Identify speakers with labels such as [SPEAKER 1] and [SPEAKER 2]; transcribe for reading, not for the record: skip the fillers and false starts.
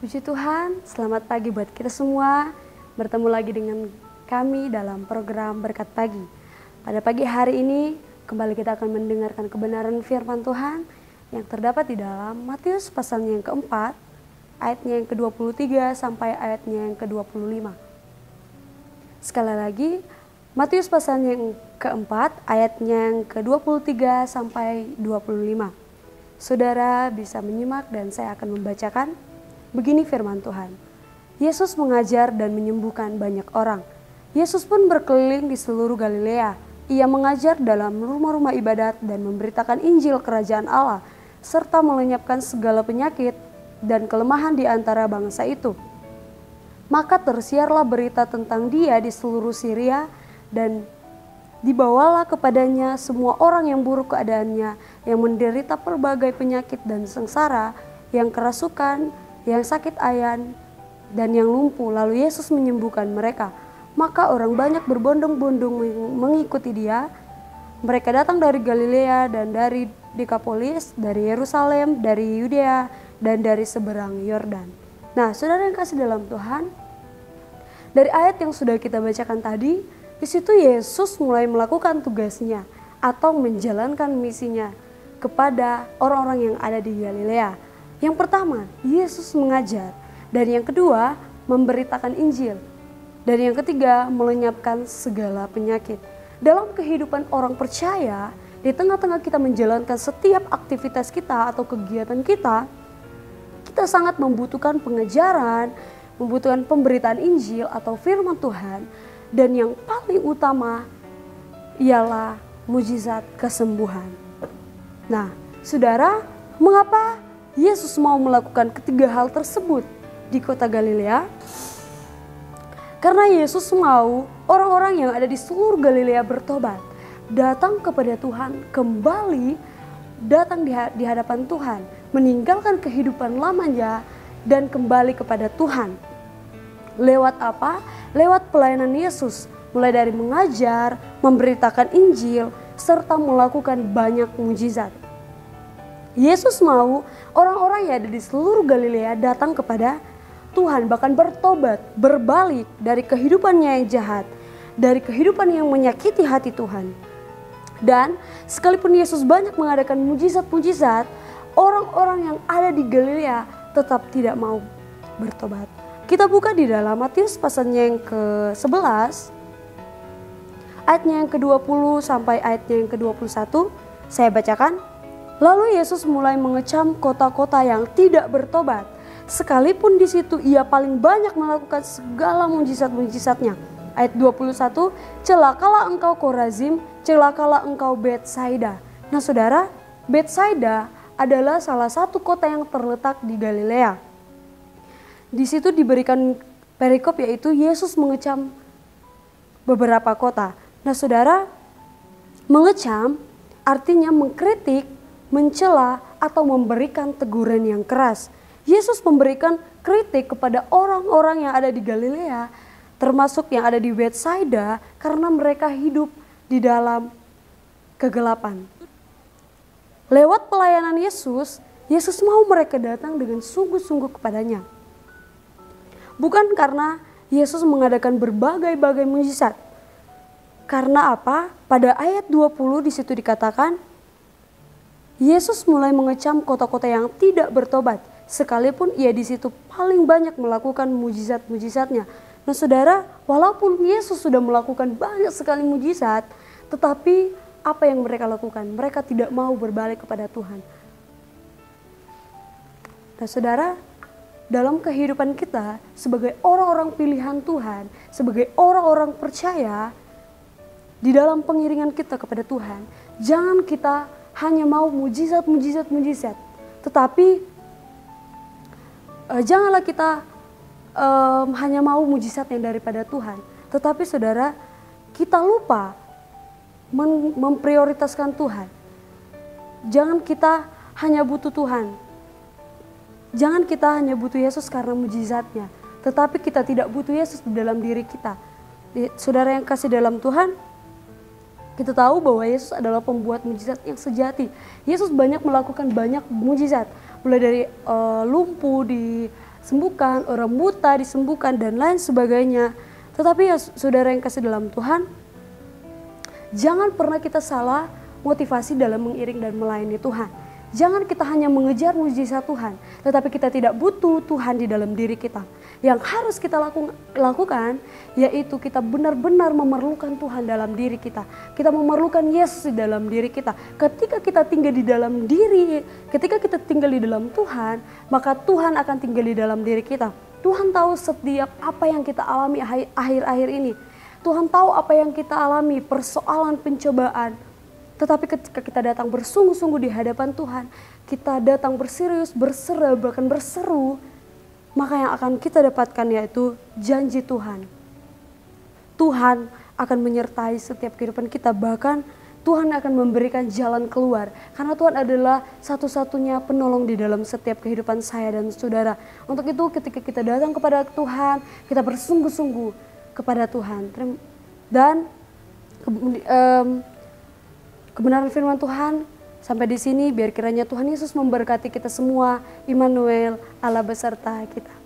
[SPEAKER 1] Puji Tuhan, selamat pagi buat kita semua. Bertemu lagi dengan kami dalam program Berkat Pagi. Pada pagi hari ini, kembali kita akan mendengarkan kebenaran firman Tuhan yang terdapat di dalam Matius pasalnya yang keempat, ayatnya yang ke-23 sampai ayatnya yang ke-25. Sekali lagi, Matius pasalnya yang keempat, ayatnya yang ke-23 sampai 25. Saudara bisa menyimak dan saya akan membacakan. Begini firman Tuhan. Yesus mengajar dan menyembuhkan banyak orang. Yesus pun berkeliling di seluruh Galilea. Ia mengajar dalam rumah-rumah ibadat dan memberitakan Injil Kerajaan Allah, serta melenyapkan segala penyakit dan kelemahan di antara bangsa itu. Maka tersiarlah berita tentang dia di seluruh Syria, dan dibawalah kepadanya semua orang yang buruk keadaannya, yang menderita berbagai penyakit dan sengsara, yang kerasukan, yang sakit ayan, dan yang lumpuh. Lalu Yesus menyembuhkan mereka. Maka orang banyak berbondong-bondong mengikuti dia. Mereka datang dari Galilea dan dari Dekapolis, dari Yerusalem, dari Yudea, dan dari seberang Yordan. Nah, saudara yang kasih dalam Tuhan, dari ayat yang sudah kita bacakan tadi, di situ Yesus mulai melakukan tugasnya atau menjalankan misinya kepada orang-orang yang ada di Galilea. Yang pertama, Yesus mengajar. Dan yang kedua, memberitakan Injil. Dan yang ketiga, melenyapkan segala penyakit. Dalam kehidupan orang percaya, di tengah-tengah kita menjalankan setiap aktivitas kita atau kegiatan kita sangat membutuhkan pengajaran, membutuhkan pemberitaan Injil atau firman Tuhan. Dan yang paling utama ialah mujizat kesembuhan. Nah, saudara, mengapa Yesus mau melakukan ketiga hal tersebut di kota Galilea? Karena Yesus mau orang-orang yang ada di seluruh Galilea bertobat, datang kepada Tuhan, kembali datang di hadapan Tuhan, meninggalkan kehidupan lamanya dan kembali kepada Tuhan. Lewat apa? Lewat pelayanan Yesus, mulai dari mengajar, memberitakan Injil, serta melakukan banyak mujizat. Yesus mau orang-orang yang ada di seluruh Galilea datang kepada Tuhan, bahkan bertobat, berbalik dari kehidupannya yang jahat, dari kehidupan yang menyakiti hati Tuhan. Dan sekalipun Yesus banyak mengadakan mujizat-mujizat, orang-orang yang ada di Galilea tetap tidak mau bertobat. Kita buka di dalam Matius pasalnya yang ke-11, ayatnya yang ke-20 sampai ayatnya yang ke-21, saya bacakan. Lalu Yesus mulai mengecam kota-kota yang tidak bertobat, sekalipun di situ ia paling banyak melakukan segala mujizat-mujizatnya. Ayat 21, celakalah engkau Korazim, celakalah engkau Betsaida. Nah saudara, Betsaida adalah salah satu kota yang terletak di Galilea. Di situ diberikan perikop, yaitu Yesus mengecam beberapa kota. Nah saudara, mengecam artinya mengkritik, mencela, atau memberikan teguran yang keras. Yesus memberikan kritik kepada orang-orang yang ada di Galilea, termasuk yang ada di Betsaida, karena mereka hidup di dalam kegelapan. Lewat pelayanan Yesus, Yesus mau mereka datang dengan sungguh-sungguh kepadanya. Bukan karena Yesus mengadakan berbagai-bagai mujizat. Karena apa? Pada ayat 20 di situ dikatakan, Yesus mulai mengecam kota-kota yang tidak bertobat, sekalipun ia di situ paling banyak melakukan mujizat-mujizatnya. Nah saudara, walaupun Yesus sudah melakukan banyak sekali mujizat, tetapi apa yang mereka lakukan? Mereka tidak mau berbalik kepada Tuhan. Nah saudara, dalam kehidupan kita sebagai orang-orang pilihan Tuhan, sebagai orang-orang percaya, di dalam pengiringan kita kepada Tuhan, jangan kita hanya mau mujizat, tetapi janganlah kita hanya mau mujizat yang daripada Tuhan, tetapi saudara, kita lupa memprioritaskan Tuhan. Jangan kita hanya butuh Tuhan, jangan kita hanya butuh Yesus karena mujizatnya, tetapi kita tidak butuh Yesus di dalam diri kita. Saudara yang kasih dalam Tuhan, kita tahu bahwa Yesus adalah pembuat mujizat yang sejati. Yesus banyak melakukan banyak mujizat, mulai dari lumpuh disembuhkan, orang buta disembuhkan, dan lain sebagainya. Tetapi ya saudara yang kasih dalam Tuhan, jangan pernah kita salah motivasi dalam mengiring dan melayani Tuhan. Jangan kita hanya mengejar mujizat Tuhan, tetapi kita tidak butuh Tuhan di dalam diri kita. Yang harus kita lakukan, yaitu kita benar-benar memerlukan Tuhan dalam diri kita. Kita memerlukan Yesus di dalam diri kita. Ketika kita tinggal di dalam ketika kita tinggal di dalam Tuhan, maka Tuhan akan tinggal di dalam diri kita. Tuhan tahu setiap apa yang kita alami akhir-akhir ini. Tuhan tahu apa yang kita alami, persoalan, pencobaan. Tetapi ketika kita datang bersungguh-sungguh di hadapan Tuhan, kita datang berserius, berserah, bahkan berseru, maka yang akan kita dapatkan yaitu janji Tuhan. Tuhan akan menyertai setiap kehidupan kita, bahkan Tuhan akan memberikan jalan keluar. Karena Tuhan adalah satu-satunya penolong di dalam setiap kehidupan saya dan saudara. Untuk itu ketika kita datang kepada Tuhan, kita bersungguh-sungguh kepada Tuhan. Dan kebenaran firman Tuhan sampai di sini, biar kiranya Tuhan Yesus memberkati kita semua. Immanuel, Allah beserta kita.